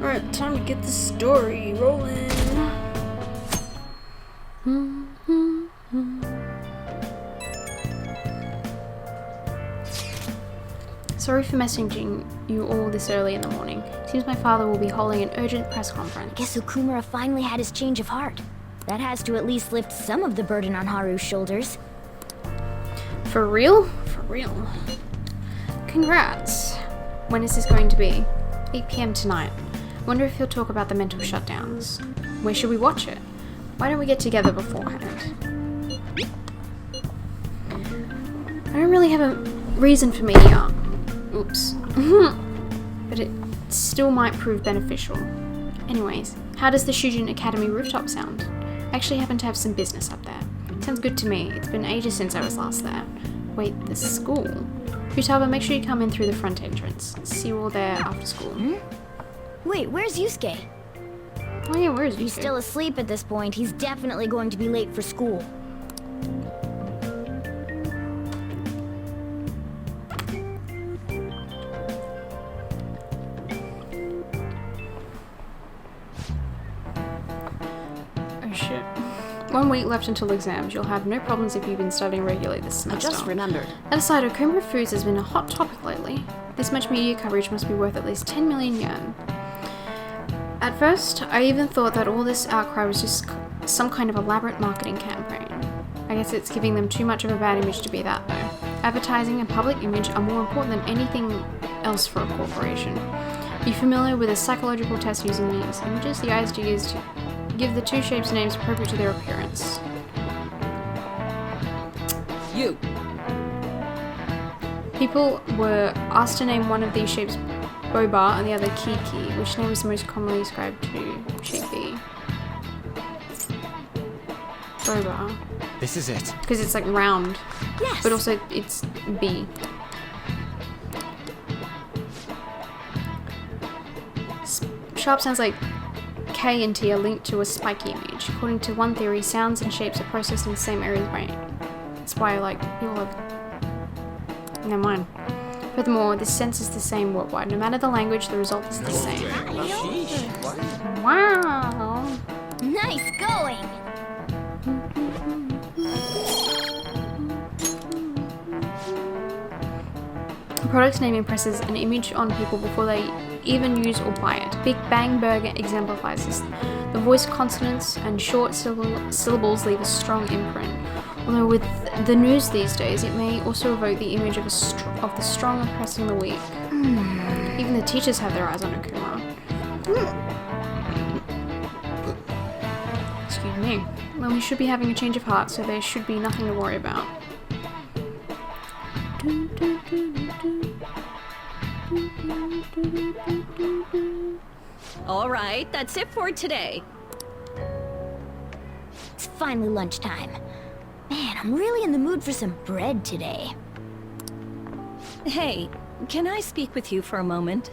Alright, time to get the story rolling. Sorry for messaging you all this early in the morning. Seems my father will be holding an urgent press conference. Guess Okumura finally had his change of heart. That has to at least lift some of the burden on Haru's shoulders. For real? For real. Congrats. When is this going to be? 8 PM tonight. Wonder if he'll talk about the mental shutdowns. Where should we watch it? Why don't we get together beforehand? I don't really have a reason for meeting up. Oops. But it still might prove beneficial. Anyways, how does the Shujin Academy rooftop sound? I actually happen to have some business up there. Sounds good to me. It's been ages since I was last there. Wait, the school? Futaba, make sure you come in through the front entrance. See you all there after school. Wait, where's Yusuke? Oh yeah, where is Yusuke? He's still asleep at this point. He's definitely going to be late for school. Oh shit. 1 week left until exams. You'll have no problems if you've been studying regularly this semester. I just remembered. That aside, Okumura Foods has been a hot topic lately. This much media coverage must be worth at least 10 million yen. At first, I even thought that all this outcry was just some kind of elaborate marketing campaign. I guess it's giving them too much of a bad image to be that, though. Advertising and public image are more important than anything else for a corporation. Are you familiar with a psychological test using these images? The ISD is to give the two shapes names appropriate to their appearance. You! People were asked to name one of these shapes Boba and the other Kiki. Which name is the most commonly ascribed to shape B? Boba. This is it. Because it's like round. Yes! But also it's B. Sharp sounds like K and T are linked to a spiky image. According to one theory, sounds and shapes are processed in the same area of the brain. That's why like people have... Never mind. Furthermore, this sense is the same worldwide. No matter the language, the result is the same. Wow! Nice going! The product's name impresses an image on people before they even use or buy it. Big Bang Burger exemplifies this. The voice consonants and short syllables leave a strong imprint. Although with the news these days, it may also evoke the image of the strong oppressing the weak. Even the teachers have their eyes on Okumura. Excuse me. Well, he should be having a change of heart, so there should be nothing to worry about. All right, that's it for today. It's finally lunchtime. Man, I'm really in the mood for some bread today. Hey, can I speak with you for a moment?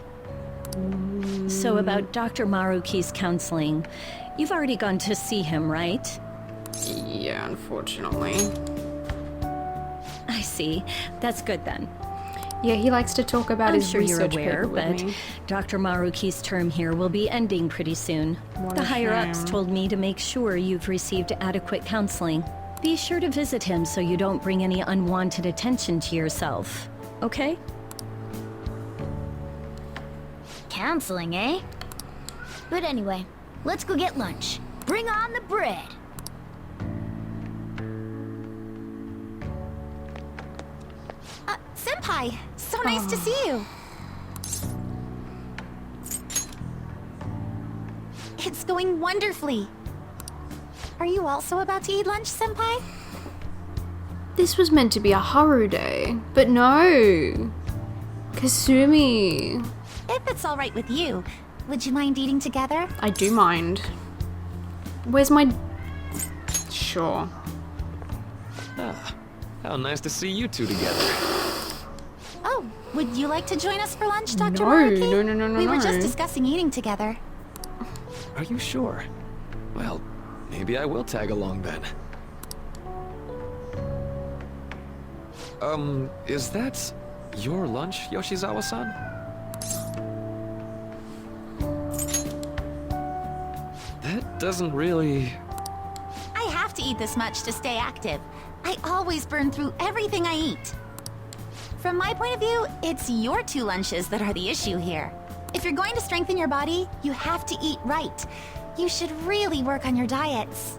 So about Dr. Maruki's counseling. You've already gone to see him, right? Yeah, unfortunately. I see. That's good then. Yeah, he likes to talk about I'm his sure you're research aware, paper with but me. Dr. Maruki's term here will be ending pretty soon. What The a higher-ups shame. told me to make sure you've received adequate counseling. Be sure to visit him so you don't bring any unwanted attention to yourself. Okay? Counseling, eh? But anyway, let's go get lunch. Bring on the bread! Senpai, so nice to see you. It's going wonderfully. Are you also about to eat lunch, Senpai? This was meant to be a Haru day, but no. Kasumi. If it's all right with you, would you mind eating together? I do mind. Where's my... Sure. Ah, how nice to see you two together. Oh, would you like to join us for lunch, Dr. No, Maruki? no, We were just no. discussing eating together. Are you sure? Well, maybe I will tag along then. Is that your lunch, Yoshizawa-san? doesn't really... I have to eat this much to stay active. I always burn through everything I eat. From my point of view, it's your 2 lunches that are the issue here. If you're going to strengthen your body, you have to eat right. You should really work on your diets.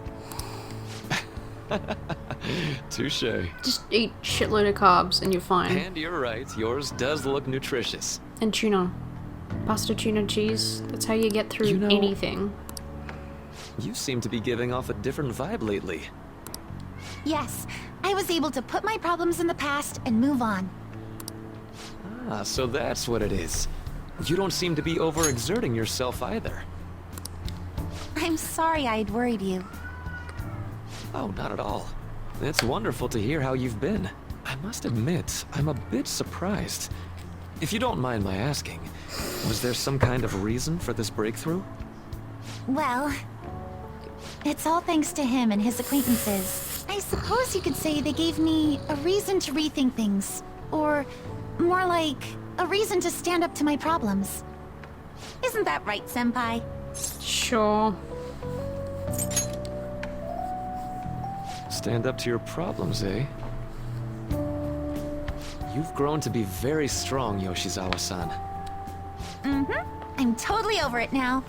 Touche. Just eat shitload of carbs and you're fine. And you're right, yours does look nutritious. And tuna. Pasta, tuna, cheese. That's how you get through You know- anything. You seem to be giving off a different vibe lately. Yes, I was able to put my problems in the past and move on. Ah, so that's what it is. You don't seem to be overexerting yourself either. I'm sorry I'd worried you. Oh, not at all. It's wonderful to hear how you've been. I must admit, I'm a bit surprised. If you don't mind my asking, was there some kind of reason for this breakthrough? Well, it's all thanks to him and his acquaintances. I suppose you could say they gave me a reason to rethink things. Or, more like, a reason to stand up to my problems. Isn't that right, Senpai? Sure. Stand up to your problems, eh? You've grown to be very strong, Yoshizawa-san. I'm totally over it now.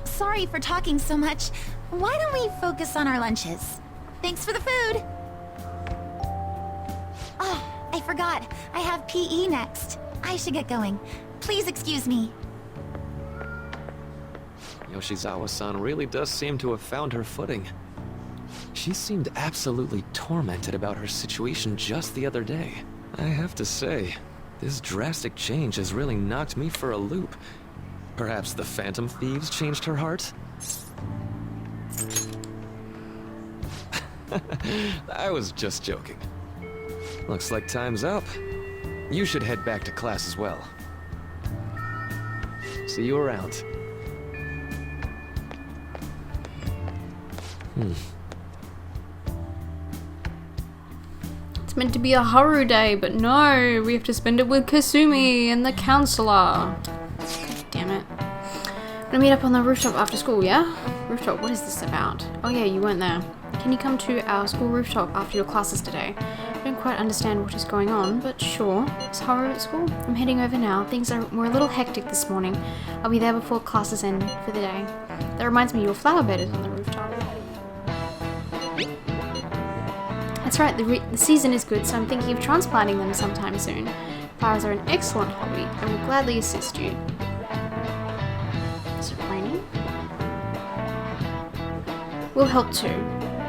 Sorry for talking so much. Why don't we focus on our lunches? Thanks for the food! Oh, I forgot. I have PE next. I should get going. Please excuse me. Yoshizawa-san really does seem to have found her footing. She seemed absolutely tormented about her situation just the other day. I have to say, this drastic change has really knocked me for a loop. Perhaps the Phantom Thieves changed her heart? I was just joking. Looks like time's up. You should head back to class as well. See you around. It's meant to be a Haru day, but no, we have to spend it with Kasumi and the counselor. Damn it. I'm gonna meet up on the rooftop after school, yeah? Rooftop, what is this about? Oh yeah, you weren't there. Can you come to our school rooftop after your classes today? I don't quite understand what is going on, but sure. Is Haru at school? I'm heading over now. Things were a little hectic this morning. I'll be there before classes end for the day. That reminds me, your flower bed is on the rooftop. That's right, the season is good, so I'm thinking of transplanting them sometime soon. Flowers are an excellent hobby, and will gladly assist you. Is it raining? We'll help too.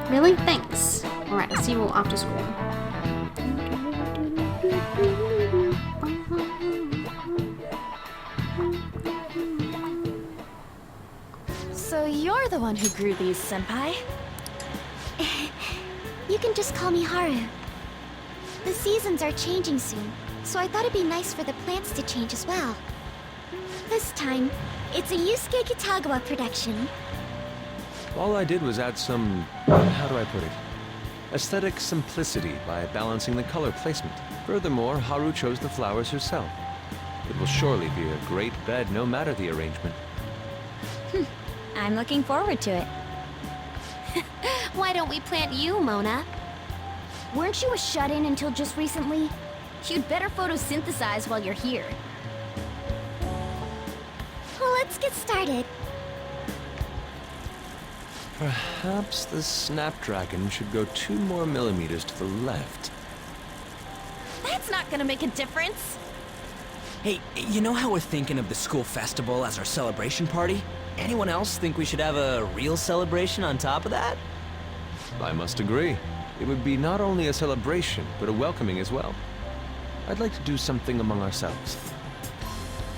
Really? Thanks. Alright, I'll see you all after school. So you're the one who grew these, Senpai? You can just call me Haru. The seasons are changing soon, so I thought it'd be nice for the plants to change as well. This time, it's a Yusuke Kitagawa production. All I did was add some, how do I put it, aesthetic simplicity by balancing the color placement. Furthermore, Haru chose the flowers herself. It will surely be a great bed no matter the arrangement. I'm looking forward to it. Why don't we plant you, Mona? Weren't you a shut-in until just recently? You'd better photosynthesize while you're here. Well, let's get started. Perhaps the Snapdragon should go 2 more millimeters to the left. That's not gonna make a difference. Hey, you know how we're thinking of the school festival as our celebration party? Anyone else think we should have a real celebration on top of that? I must agree. It would be not only a celebration, but a welcoming as well. I'd like to do something among ourselves.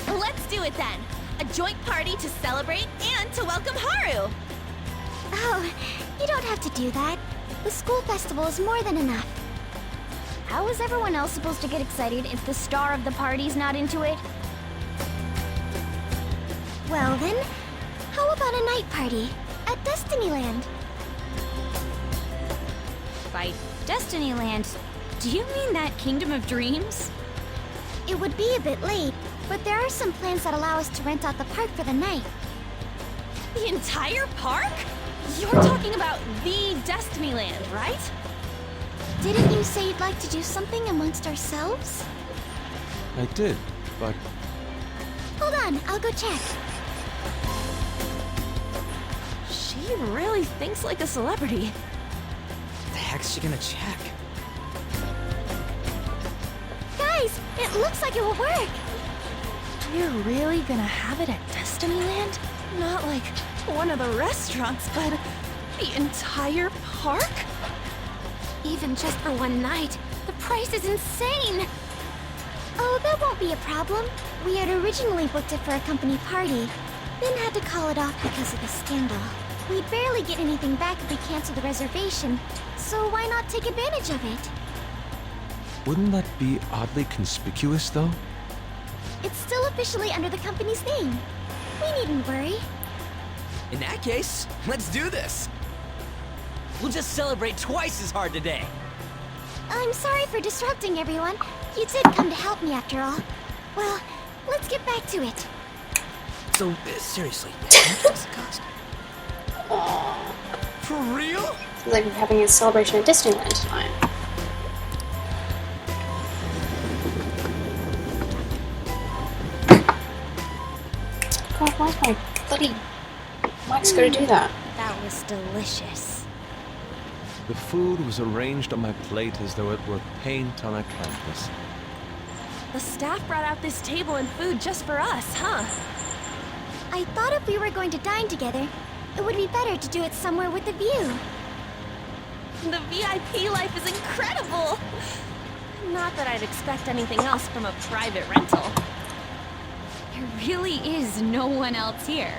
Let's do it then. A joint party to celebrate and to welcome Haru. Oh, you don't have to do that. The school festival is more than enough. How is everyone else supposed to get excited if the star of the party's not into it? Well then, how about a night party at Destinyland? By Destinyland, do you mean that Kingdom of Dreams? It would be a bit late, but there are some plans that allow us to rent out the park for the night. The entire park? You're talking about the Destinyland, right? Didn't you say you'd like to do something amongst ourselves? I did, but Hold on, I'll go check. She really thinks like a celebrity. What the heck's she gonna check? Guys, it looks like it will work. We're really gonna have it at Destinyland? Not like one of the restaurants, but the entire park? Even just for one night, the price is insane. Oh, that won't be a problem. We had originally booked it for a company party, then had to call it off because of the scandal. We'd barely get anything back if we canceled the reservation, so why not take advantage of it? wouldn't that be oddly conspicuous, though? It's still officially under the company's name. We needn't worry. In that case, let's do this. We'll just celebrate twice as hard today. I'm sorry for disrupting everyone. You did come to help me after all. Well, let's get back to it. So, seriously, how much does it cost? For real? Sounds like we're having a celebration at Disneyland tonight. God, why's my bloody mic's gotta do that? That was delicious. The food was arranged on my plate as though it were paint on a canvas. The staff brought out this table and food just for us, huh? I thought if we were going to dine together, it would be better to do it somewhere with a view. The VIP life is incredible! Not that I'd expect anything else from a private rental. There really is no one else here.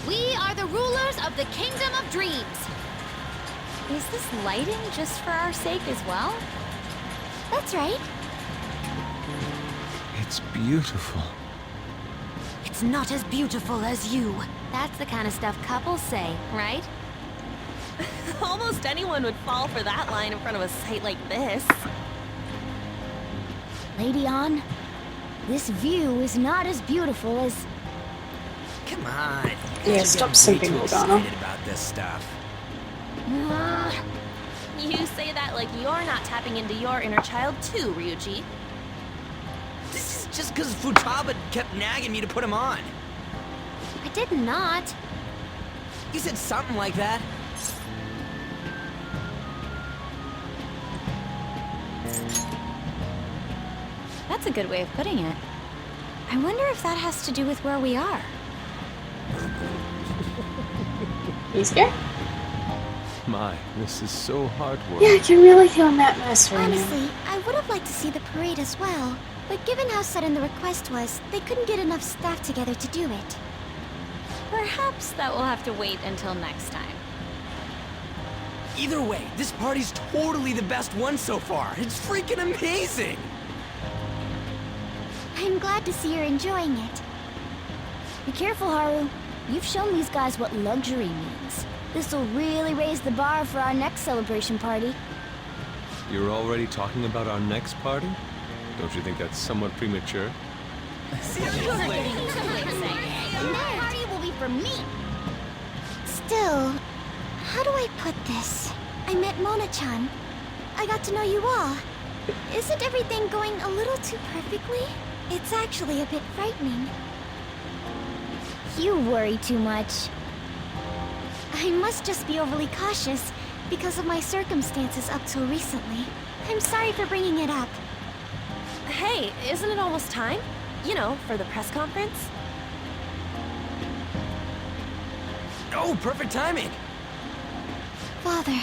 We are the rulers of the Kingdom of Dreams. Is this lighting just for our sake as well? That's right. It's beautiful. It's not as beautiful as you. That's the kind of stuff couples say, right? Almost anyone would fall for that line in front of a site like this. Lady On, this view is not as beautiful as... Come on. Yeah, stop simping, Morgana. About this stuff. You say that like you're not tapping into your inner child too, Ryuji. This is just because Futaba kept nagging me to put him on. I did not. You said something like that. That's a good way of putting it. I wonder if that has to do with where we are. You scared? My, this is so hard-work. Yeah, I can really feel Matt Mercer right now. Honestly, I would have liked to see the parade as well. But given how sudden the request was, they couldn't get enough staff together to do it. Perhaps that will have to wait until next time. Either way, this party's totally the best one so far. It's freaking amazing! I'm glad to see you're enjoying it. Be careful, Haru. You've shown these guys what luxury means. This'll really raise the bar for our next celebration party. You're already talking about our next party? Don't you think that's somewhat premature? That party will be for me. Still, how do I put this? I met Mona-chan. I got to know you all. Isn't everything going a little too perfectly? It's actually a bit frightening. You worry too much. I must just be overly cautious because of my circumstances up till recently. I'm sorry for bringing it up. Hey, isn't it almost time? You know, for the press conference? Oh, perfect timing! Father.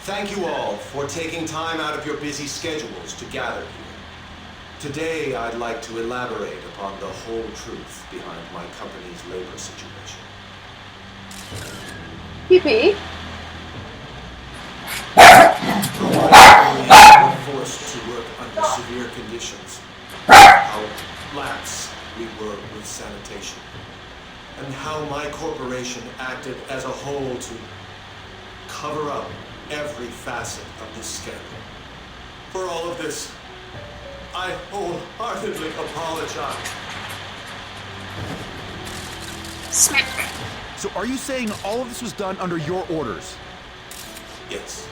Thank you all for taking time out of your busy schedules to gather here. Today, I'd like to elaborate upon the whole truth behind my company's labor situation. Yippee. We were forced to work under severe conditions. How lax we were with sanitation. And how my corporation acted as a whole to cover up every facet of this scandal. For all of this, I wholeheartedly apologize. Smack. So are you saying all of this was done under your orders? Yes,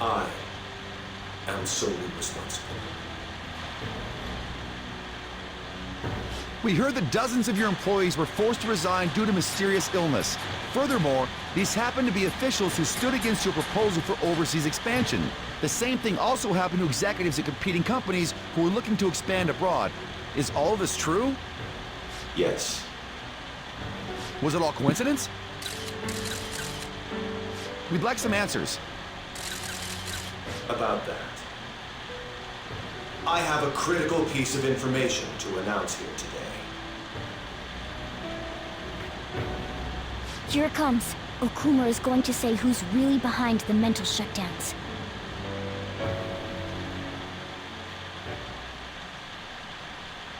I am solely responsible. We heard that dozens of your employees were forced to resign due to mysterious illness. Furthermore, these happen to be officials who stood against your proposal for overseas expansion. The same thing also happened to executives at competing companies who were looking to expand abroad. Is all of this true? Yes. Was it all coincidence? We'd like some answers. About that. I have a critical piece of information to announce here today. Here it comes. Okumura is going to say who's really behind the mental shutdowns.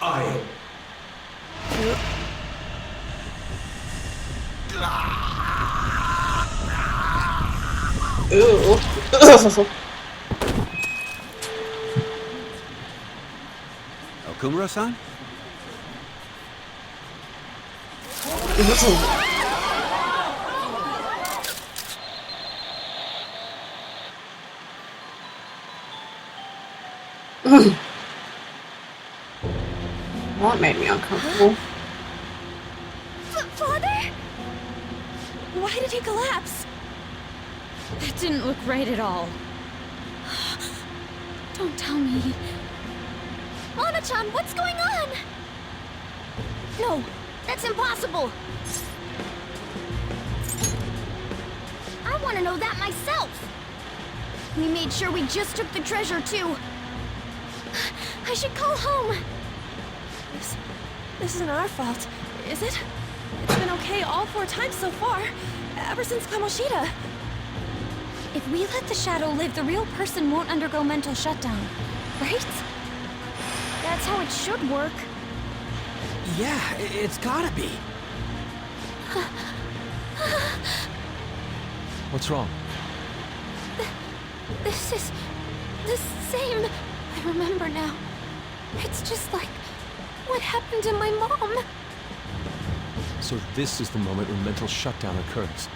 I am. Ooh. Okumura-san? That made me uncomfortable. Father? Why did he collapse? That didn't look right at all. Don't tell me. Ana-chan, what's going on? No, that's impossible. I want to know that myself. We made sure we just took the treasure, too. I should call home. This isn't our fault, is it? It's been okay all 4 times so far, ever since Kamoshida. If we let the shadow live, the real person won't undergo mental shutdown, right? That's how it should work. Yeah, it's gotta be. What's wrong? This is the same. I remember now. It's just like what happened to my mom. So this is the moment when mental shutdown occurs.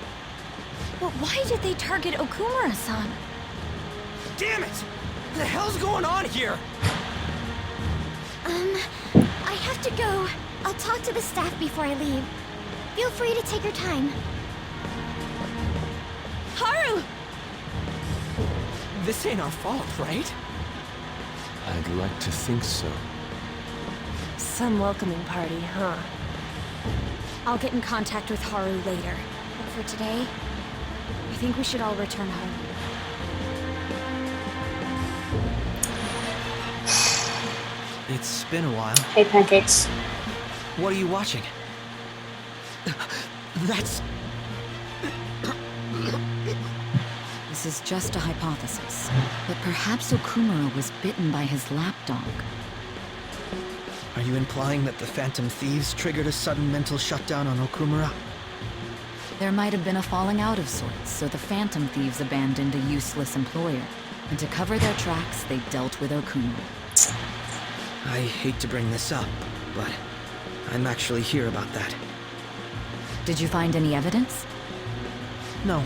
But why did they target Okumura-san? Damn it! What the hell's going on here? I have to go. I'll talk to the staff before I leave. Feel free to take your time. Haru! This ain't our fault, right? I'd like to think so. Some welcoming party, huh? I'll get in contact with Haru later. But for today, I think we should all return home. It's been a while. Hey, pancakes. What are you watching? That's... This is just a hypothesis, but perhaps Okumura was bitten by his lapdog. Are you implying that the Phantom Thieves triggered a sudden mental shutdown on Okumura? There might have been a falling out of sorts, so the Phantom Thieves abandoned a useless employer. And to cover their tracks, they dealt with Okumura. I hate to bring this up, but I'm actually here about that. Did you find any evidence? No.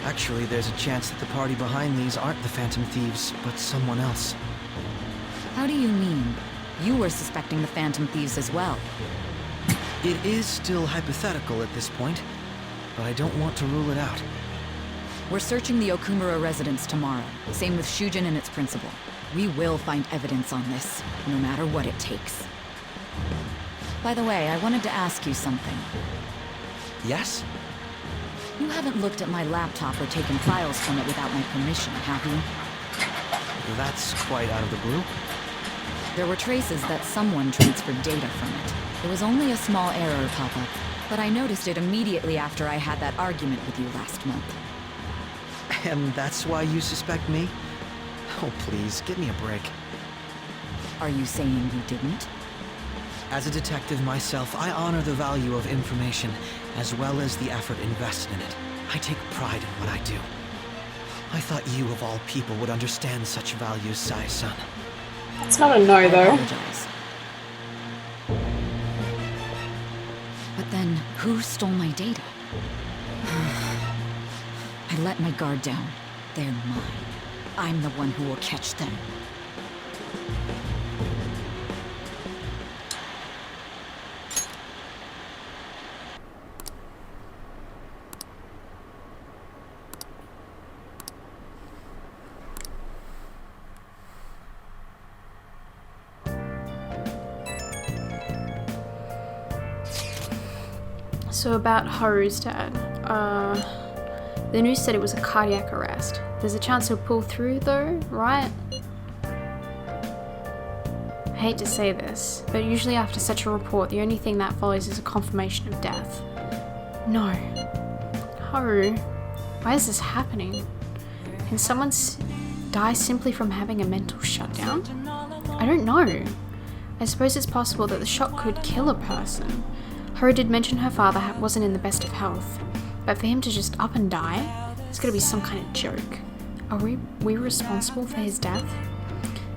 Actually, there's a chance that the party behind these aren't the Phantom Thieves, but someone else. How do you mean? You were suspecting the Phantom Thieves as well. It is still hypothetical at this point, but I don't want to rule it out. We're searching the Okumura residence tomorrow. Same with Shujin and its principal. We will find evidence on this, no matter what it takes. By the way, I wanted to ask you something. Yes? You haven't looked at my laptop or taken files from it without my permission, have you? That's quite out of the blue. There were traces that someone transferred data from it. There was only a small error pop-up, but I noticed it immediately after I had that argument with you last month. And that's why you suspect me? Oh, please, give me a break. Are you saying you didn't? As a detective myself, I honor the value of information, as well as the effort invested in it. I take pride in what I do. I thought you, of all people, would understand such values, Sai-san. It's not a no, I though. apologize. But then, who stole my data? I let my guard down. They're mine. I'm the one who will catch them. So about Haru's dad, the news said it was a cardiac arrest. There's a chance he'll pull through though, right? I hate to say this, but usually after such a report, the only thing that follows is a confirmation of death. No. Haru, why is this happening? Can someone die simply from having a mental shutdown? I don't know. I suppose it's possible that the shock could kill a person. Haru did mention her father wasn't in the best of health, but for him to just up and die, it's gotta be some kind of joke. Are we responsible for his death?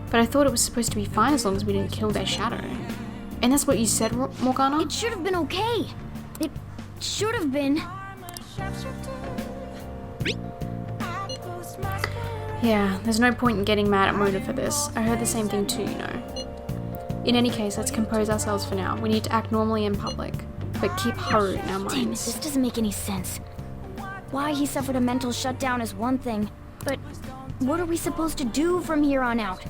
But I thought it was supposed to be fine as long as we didn't kill their shadow. And that's what you said, Morgana? It should have been okay. It should have been. Yeah, there's no point in getting mad at Mona for this. I heard the same thing too, you know. In any case, let's compose ourselves for now. We need to act normally in public, but keep Haru in our Damn it, minds. this doesn't make any sense. Why he suffered a mental shutdown is one thing, but what are we supposed to do from here on out?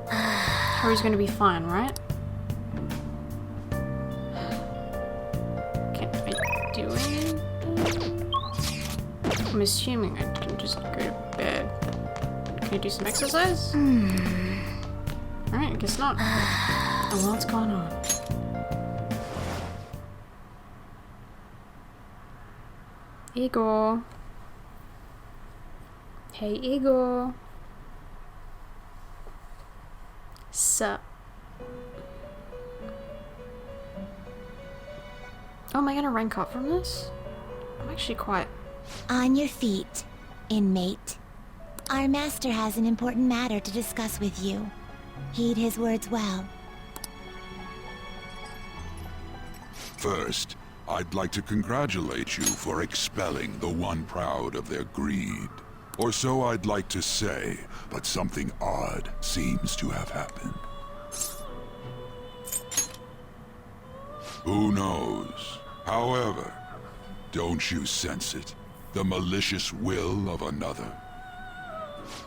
Haru's gonna be fine, right? Can I do anything? I'm assuming I can just go to bed. Can I do some exercise? Alright, I guess not. Oh, well, what's going on? Igor. Hey, Igor. Sup? Oh, am I gonna rank up from this? I'm actually quite... On your feet, inmate. Our master has an important matter to discuss with you. Heed his words well. First, I'd like to congratulate you for expelling the one proud of their greed. Or so I'd like to say, but something odd seems to have happened. Who knows? However, don't you sense it? The malicious will of another?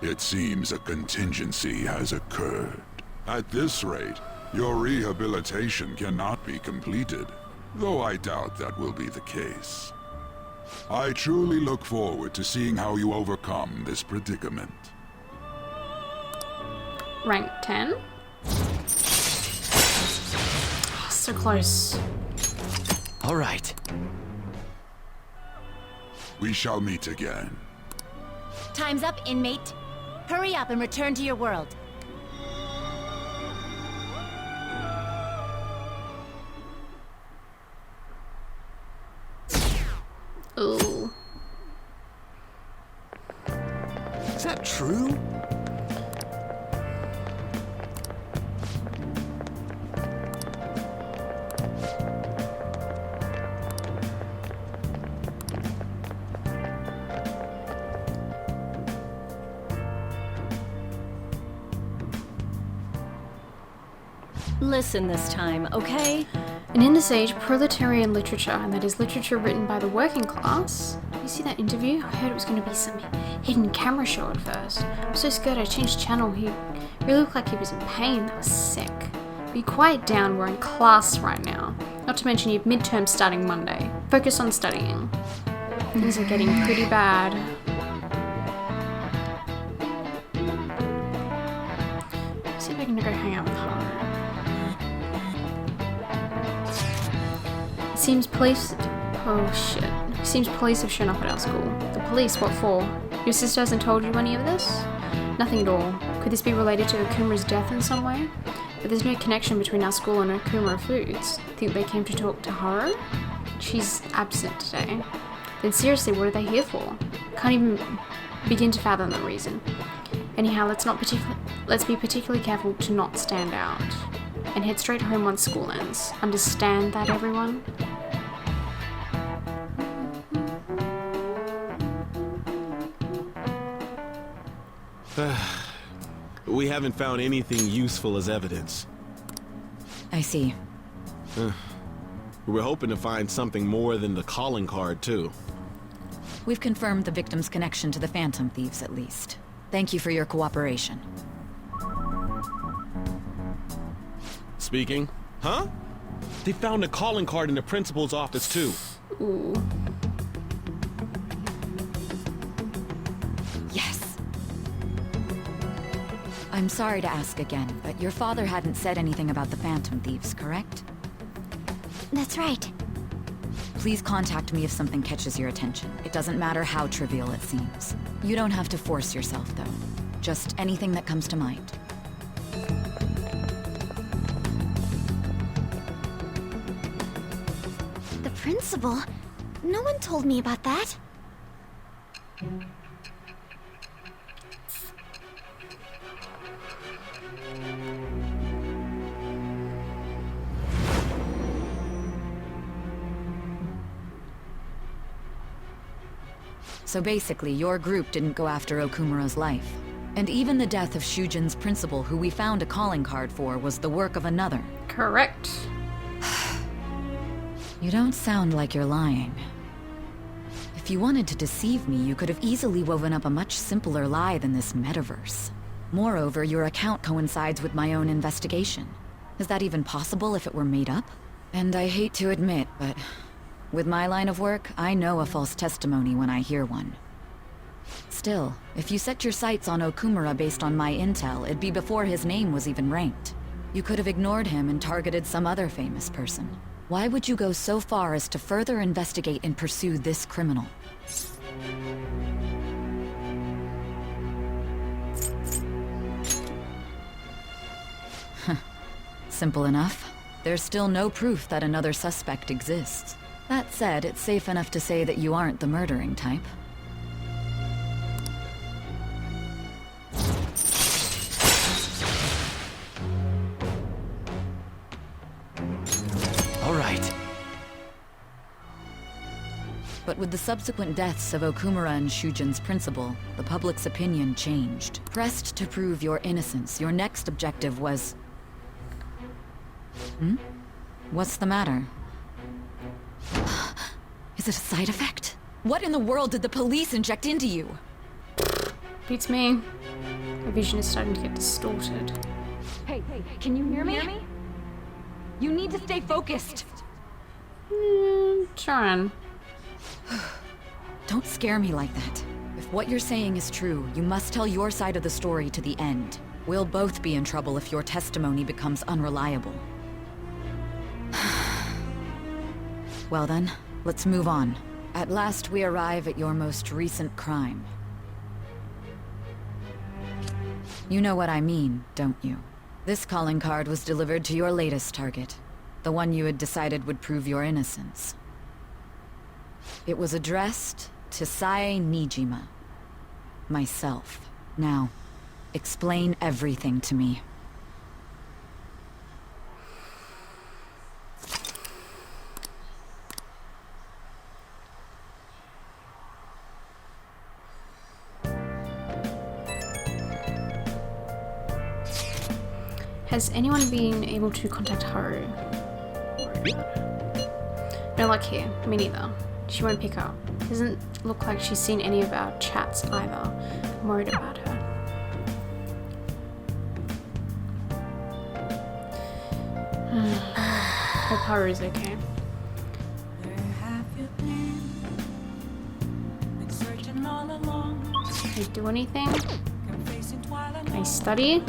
It seems a contingency has occurred. At this rate, your rehabilitation cannot be completed, though I doubt that will be the case. I truly look forward to seeing how you overcome this predicament. Rank 10? So close. All right. We shall meet again. Time's up, inmate. Hurry up and return to your world. Ooh. Is that true? Listen this time, okay? And in this age, proletarian literature, and that is literature written by the working class. You see that interview? I heard it was going to be some hidden camera show at first. I'm so scared I changed channel. He really looked like he was in pain. That was sick. Be quiet down, we're in class right now. Not to mention you have midterm starting Monday. Focus on studying. Things are getting pretty bad. See if I can go hang out with Haru. It seems police... Oh shit. It seems police have shown up at our school. The police? What for? Your sister hasn't told you any of this? Nothing at all. Could this be related to Okumura's death in some way? But there's no connection between our school and Okumura Foods. Think they came to talk to Haru? She's absent today. then seriously, what are they here for? Can't even begin to fathom the reason. Anyhow, let's be particularly careful to not stand out, and head straight home once school ends. Understand that, everyone? We haven't found anything useful as evidence. I see. We're hoping to find something more than the calling card, too. We've confirmed the victim's connection to the Phantom Thieves, at least. Thank you for your cooperation. Speaking? Huh? They found a calling card in the principal's office, too. Ooh. Yes. I'm sorry to ask again, but your father hadn't said anything about the Phantom Thieves, correct? That's right. Please contact me if something catches your attention. It doesn't matter how trivial it seems. You don't have to force yourself, though. Just anything that comes to mind. The principal? No one told me about that. So basically, your group didn't go after Okumura's life. And even the death of Shujin's principal, who we found a calling card for, was the work of another. Correct. You don't sound like you're lying. If you wanted to deceive me, you could have easily woven up a much simpler lie than this metaverse. Moreover, your account coincides with my own investigation. Is that even possible if it were made up? And I hate to admit, but with my line of work, I know a false testimony when I hear one. Still, if you set your sights on Okumura based on my intel, it'd be before his name was even ranked. You could have ignored him and targeted some other famous person. Why would you go so far as to further investigate and pursue this criminal? Simple enough. There's still no proof that another suspect exists. That said, it's safe enough to say that you aren't the murdering type. All right. But with the subsequent deaths of Okumura and Shujin's principal, the public's opinion changed. Pressed to prove your innocence, your next objective was... What's the matter? Is it a side effect? What in the world did the police inject into you? Beats me. My vision is starting to get distorted. Hey, can you hear me? You need to stay focused. Trying. Don't scare me like that. If what you're saying is true, you must tell your side of the story to the end. We'll both be in trouble if your testimony becomes unreliable. Well then, let's move on. At last we arrive at your most recent crime. You know what I mean, don't you? This calling card was delivered to your latest target. The one you had decided would prove your innocence. It was addressed to Sae Nijima. Myself. Now, explain everything to me. Has anyone been able to contact Haru? No luck here. Me neither. She won't pick up. Doesn't look like she's seen any of our chats either. I'm worried about her. Hope Haru's okay. Can I do anything? Can I study?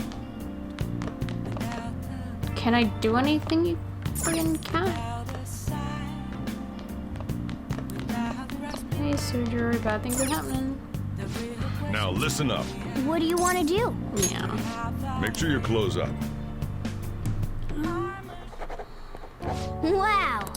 Can I do anything, you friggin' cat? Hey, Sujiro, bad things are happening. Now listen up. What do you want to do? Yeah. Make sure your clothes up. Wow!